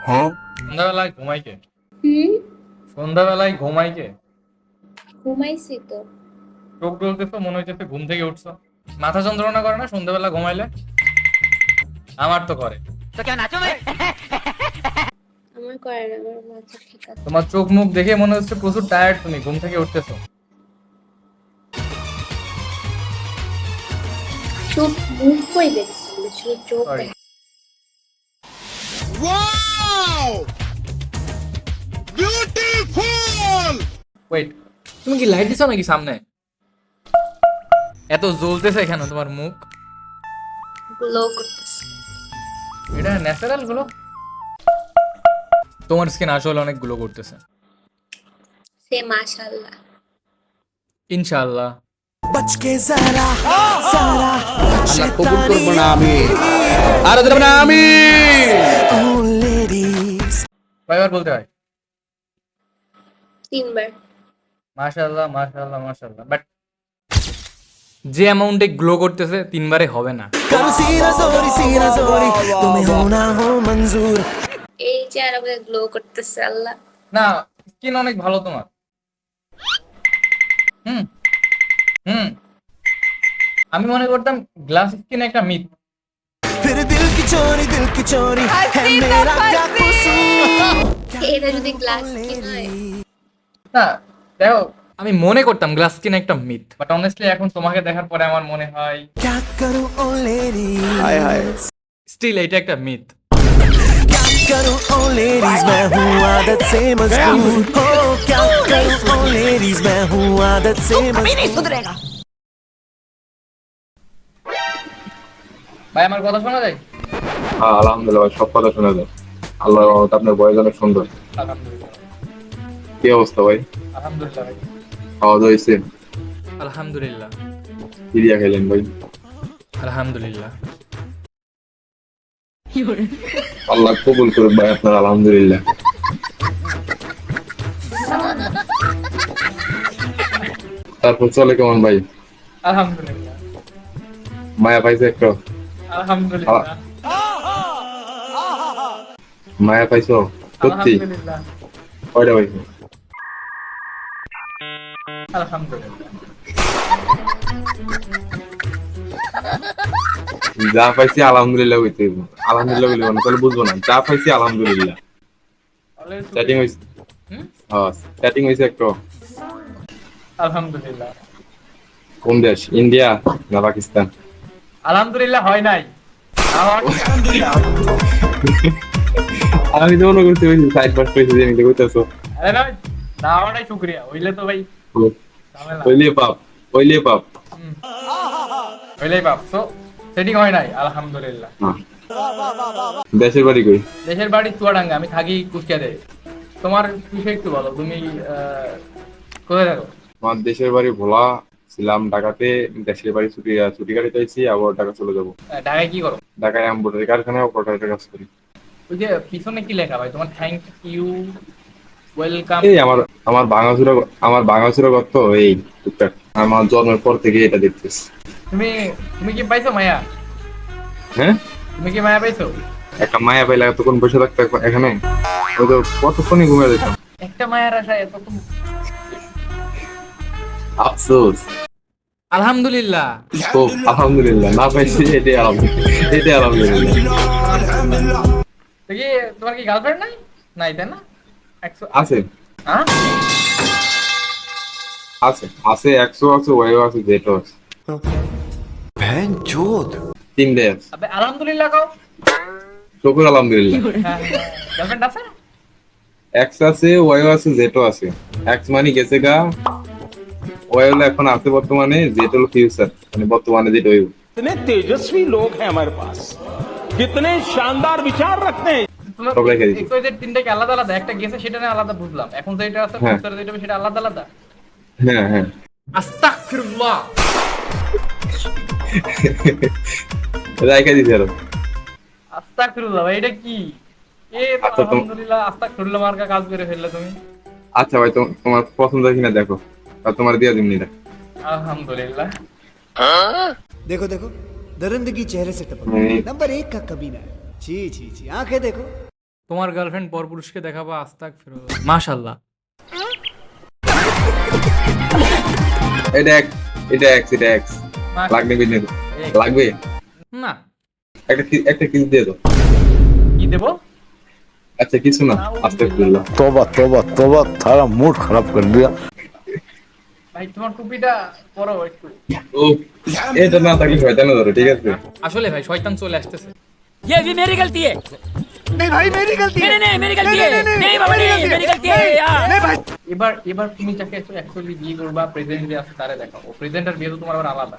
সন্ধ্যাবেলায় ঘুমাই কে? হুম। সন্ধ্যাবেলায় ঘুমাই কে? ঘুমাইছি তো। চোখ ডলতেছো, মনে হইতেছে ঘুম থেকে উঠছো। মাথা যন্ত্রণা করে না সন্ধ্যাবেলা ঘুমাইলে? আমার তো করে। আমার করে না, আমার মাথা ঠিক আছে। তোমার চোখ মুখ দেখে মনে হচ্ছে প্রচুর টায়ার্ড, তুমি ঘুম থেকে উঠতেছো। চোখ মুখ কই দেখছি, শুধু চোখ সরি। দেখ। ওয়েট, তুমি কি লাইট দিছো নাকি সামনে? এত জ্বলতেছে কেন তোমার মুখ? গ্লো করতেছে। এটা ন্যাচারাল গুলো? তোমার স্কিন আসলে অনেক গ্লো করতেছে। সে মাশাআল্লাহ। ইনশাআল্লাহ। बच के जरा सारा আল্লাহ কবুল शैतानी করবো না আমি, আর দেব না আমি। oh ladies কয়বার বলতে হয়? 3 বার। মাশাআল্লাহ মাশাআল্লাহ মাশাআল্লাহ, বাট যে অ্যামাউন্টে গ্লো করতেছে 3 বারে হবে না। करो सीना जोरी तुम्हें होना हो मंजूर এই যে আর আমাদের গ্লো করতেছে আল্লাহ। না, স্কিন অনেক ভালো তোমার। হুম হুম আমি মনে করতাম গ্লাস স্কিন একটা মিথ। फिर दिल की चोरी है मेरा क्या कसूर এটা যদি গ্লাস কি হয়? না, দেখো, আমি মনে করতাম গ্লাস স্কিন একটা মিথ, বাট অনেস্টলি এখন তোমাকে দেখার পরে আমার মনে হয় क्या करूं ओ लेडीज হায় হায়। স্টিল এটা একটা মিথ। क्या करूं ओ लेडीज मैं हूँ आदत से मजबूर हो क्या करूं ओ लेडीज मैं हूँ आदत से मजबूर ভাই আমার কথা শোনা যায়? হ্যাঁ আলহামদুলিল্লাহ ভাই, সব কথা শোনা যায়। আল্লাহর রহমতে আপনার বয়স অনেক সুন্দর। আলহামদুলিল্লাহ। কি অবস্থা ভাই? আলহামদুলিল্লাহ ভাই। খাওয়া দাওয়া হয়েছে? আলহামদুলিল্লাহ। কি দিয়া খাইলেন ভাই? আলহামদুলিল্লাহ। আল্লাহ কবুল করুক ভাই আপনার, আলহামদুলিল্লাহ। তারপর চলে কেমন ভাই? আলহামদুলিল্লাহ। মায়া পাইছে একটু? আলহামদুলিল্লাহ। মায়া পাইছো সত্যি? আলহামদুলিল্লাহ। কয়টা পাইছো? আলহামদুলিল্লাহ। যা পাইছি আলহামদুলিল্লাহ হইতে হইব। আলহামদুলিল্লাহ বলি মানে তাহলে বুঝবো না। যা পাইছি আলহামদুলিল্লাহ। সেটিং হইছে? হুম? হ্যাঁ, সেটিং হইছে একটু। আলহামদুলিল্লাহ। কোন দেশ, ইন্ডিয়া না পাকিস্তান? আলহামদুলিল্লাহ হয় নাই। আমি তো মনে করছি ওই সাইড পাস পেয়েছি যে কইতাছো। আরে না, না হওয়াটাই শুকরিয়া, হইলে তো ভাই ঝামেলা। ওইলে পাপ, ওইলে পাপ। হুম। হইলেই পাপ। তো সেটিং হয় নাই, আলহামদুলিল্লাহ। হ্যাঁ। দেশের বাড়ি কই? দেশের বাড়ি চুয়াডাঙ্গা, আমি থাকি কুষ্টিয়াতে। তোমার বিষয় একটু বলো, তুমি কোথায় থাকো? আমার দেশের বাড়ি ভোলা, ছিলাম ঢাকাতে। দেশের বাড়ি ছুটি ছুটি কাটাতে আইছি, আবার ঢাকা চলে যাবো। ঢাকায় কি করো? ঢাকায় এমব্রয়ডারি কারখানায় অপারেটর কাজ করি। ওই যে পিছনে কি লেখা ভাই তোমার? Thank you, welcome. এই আমার ভাঙাচুরা করতো এই টুকটাক। আমার জন্মের পর থেকে এটা দেখতেছি। তুমি তুমি কি পাইছো মায়া? হ্যাঁ, তুমি কি মায়া পাইছো? একটা মায়া পাইলে এতক্ষণ বসে থাকতো এখানে, ওই তো কতক্ষণই ঘুমিয়ে যেতাম। একটা মায়ের আশায় এত আফসোস। আলহামদুলিল্লাহ। তো আলহামদুলিল্লাহ, না পাইছি এটাই আলহামদুলিল্লাহ, এটাই আলহামদুলিল্লাহ। তো কি তোমার কি গার্লফ্রেন্ড নাই? নাই তাই না? আছে হ্যাঁ? আছে আছে, 100 আছে, ওয়াইও আছে, জেটও আছে। তিনটে আছে। আবে আলহামদুলিল্লাহ কও। শুকুর আলহামদুলিল্লাহ। হ্যাঁ, গার্লফ্রেন্ড আছে? এক্স আছে, ওয়াইও আছে, জেটও আছে। এক্স মানে গেছে গা, ওয়াই হলো এখন আছে বর্তমানে, জেট হলো ফিউচার মানে বর্তমানে যেটা হইব। कितने तेजस्वी लोग हैं हमारे पास, कितने शानदार विचार रखते हैं। তোমার সব রেখে দিছি। এক্সওয়াইজেড তিনটা কি আলাদা আলাদা? একটা গেছে সেটা না আলাদা বুঝলাম, এখন যেটা আছে হ্যাঁ। ফিউচারে যেটা হবে সেটা আলাদা আলাদা। হ্যাঁ হ্যাঁ। আস্তাগফিরুল্লাহ। রাইখা দিছি আরো। আস্তাগফিরুল্লাহ ভাই, এটা কি? আচ্ছা, আলহামদুলিল্লাহ আস্তাগফিরুল্লাহ মার্কা কাজ করে ফেললে তুমি। আচ্ছা ভাই, তোমার পছন্দ কিনা দেখো, আর তোমার দিয়া দিমনি এটা। আলহামদুলিল্লাহ। देखो देखो दरिंदगी चेहरे से टपक नहीं। नंबर 1 का कमीना है। छी छी छी आंखें देखो তোমার গার্লফ্রেন্ড পরপুরুষকে দেখাবো আস্তাক ফিরুল্লাহ মাশাআল্লাহ। এটা এক এটা এক্স এটা এক্স লাগবে বিনে লাগবে না একটা কিস দিয়ে দাও। কি দেবো? আচ্ছা কিছু না আস্তাগফিরুল্লাহ। तौबा तौबा तौबा थारा मूड खराब कर दिया। ভাই তোমার টুপিটা পরো একটু। ও এটা না থাকলে শয়তানে ধরে, ঠিক আছে? আসলে ভাই শয়তান চলে আসতেছে। ये भी मेरी गलती है। नहीं भाई मेरी गलती है। नहीं नहीं मेरी गलती है। नहीं बाबा नहीं मेरी गलती है यार। नहीं भाई এবার তুমি যাকে অ্যাকচুয়ালি বিয়ে করবা, প্রেজেন্ট যে আছে তারে দেখাও। ও প্রেজেন্ট আর বিয়ে তো তোমার আবার আলাদা।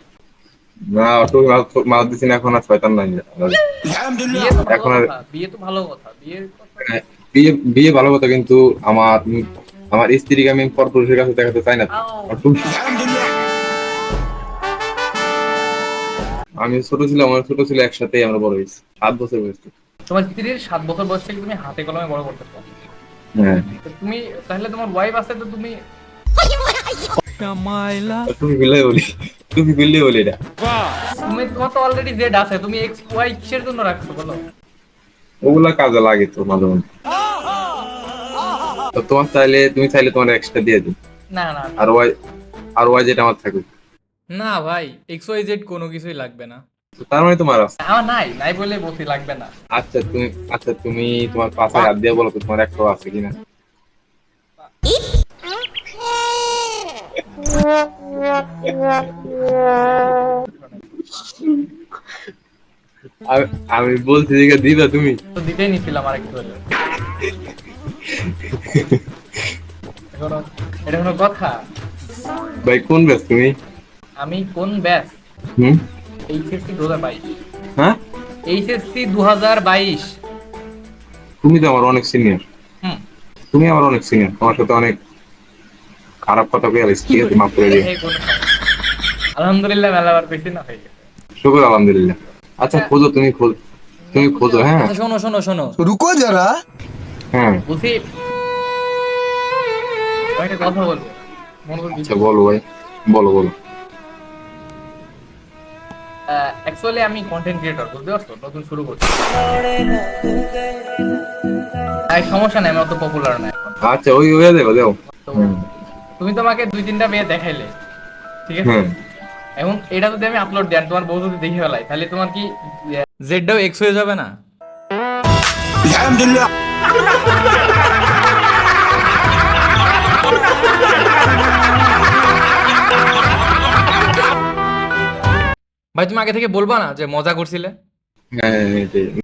না অত মাল দিছি না, এখন আর শয়তান নাই। বিয়ে তো এখন ভালো আর- কথা, বিয়ে তো ভালো কথা, বিয়ের কথা বিয়ে বিয়ে ভালো কথা, কিন্তু আমার স্ত্রীকে আমি পরপুরুষের কাছে দেখাতে চাই না। আর তুমি- আমি ছোট ছিলাম, আমার ছোট ছিল একসাথেই আমরা বড় হয়েছি, 7 বছর বয়সে। তোমার স্ত্রীর 7 বছর বয়স থেকে তুমি হাতে কলমে বড় করতেছো। হ্যাঁ তো তুমি তাহলে তোমার ওয়াইফ আছে তো তুমি তুমি বিললে বলি এটা। তোমার তো অলরেডি জেড আছে, তুমি এক্স ওয়াই কিসের জন্য রাখছো বলো? ওগুলা কাজে লাগে তো মাঝে মধ্যে। তো তুমি চাইলে তোমার এক্সট্রা দিয়ে দিই। না না আর ওয়াই যেটা আমার থাকুক। না ভাই এক্স ওয়াই জেড কোনো কিছুই লাগবে না। তো তার মানে তোমার আছে। আমার নাই বলে বলছি লাগবে না। আচ্ছা তুমি তোমার পাশে হাত দিয়ে বলো তো তোমার একটাও আছে কিনা। আমি বলছি যে দিবা তুমি। তো দিতেই নিছিলাম আরেকটু হলে। এটা কোনো কথা? ভাই কোন ব্যাচ তুমি? আমি কোন ব্যাচ? হুম এইচএসসি 2022। হ্যাঁ এইচএসসি 2022। তুমি তো আমার অনেক সিনিয়র। হুম তুমি আমার অনেক সিনিয়র, তোমার সাথে অনেক খারাপ কথা কই আলিস, ঠিক আছে মাফ করে দিও। এই কোনো সমস্যা নেই। আলহামদুলিল্লাহ মেলাবার বেশি না হয়ে গেছে। শুকর আলহামদুলিল্লাহ। আচ্ছা খোঁজো, তুমি খোঁজো। হ্যাঁ আচ্ছা শোনো तो रुको जरा। হ্যাঁ বলছি আমি একটা কথা বলবো, মনে করবি? আচ্ছা বলো ভাই, বলো। অ্যাকচুয়ালি আমি কন্টেন্ট ক্রিয়েটর, বুঝতে পারছো? নতুন শুরু করছি। সমস্যা নাই, আমি অত পপুলার না এখন। আচ্ছা ওই হয়ে দেও। তো তুমি তো আমাকে 2-3টা মেয়ে দেখাইলে, ঠিক আছে? হুম এখন এটা যদি আমি আপলোড দেন, তোমার বউ যদি দেখে ফেলাই, তাহলে তোমার কি জেডটাও এক্স হয়ে যাবে না? ভাই তুমি আগে থেকে বলবা না যে মজা করছিলে? হ্যাঁ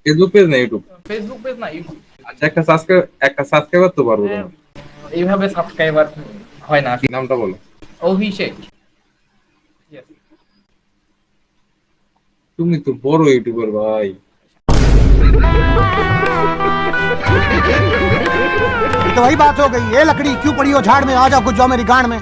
ফেসবুক পেজ না ইউটিউব? ফেসবুক পেজ না ইউটিউব। আচ্ছা একটা সাবস্ক্রাইবার তো পারবো তোমার। এইভাবে সাবস্ক্রাইবার হয় না। নামটা বলো। অভিষেক। Yes. তুমি তো বড় ইউটিউবার ভাই। तो वही बात हो गई, ये लकड़ी क्यों पड़ी हो झाड़ में, आ जाओ कुछ जाओ मेरी गांड में।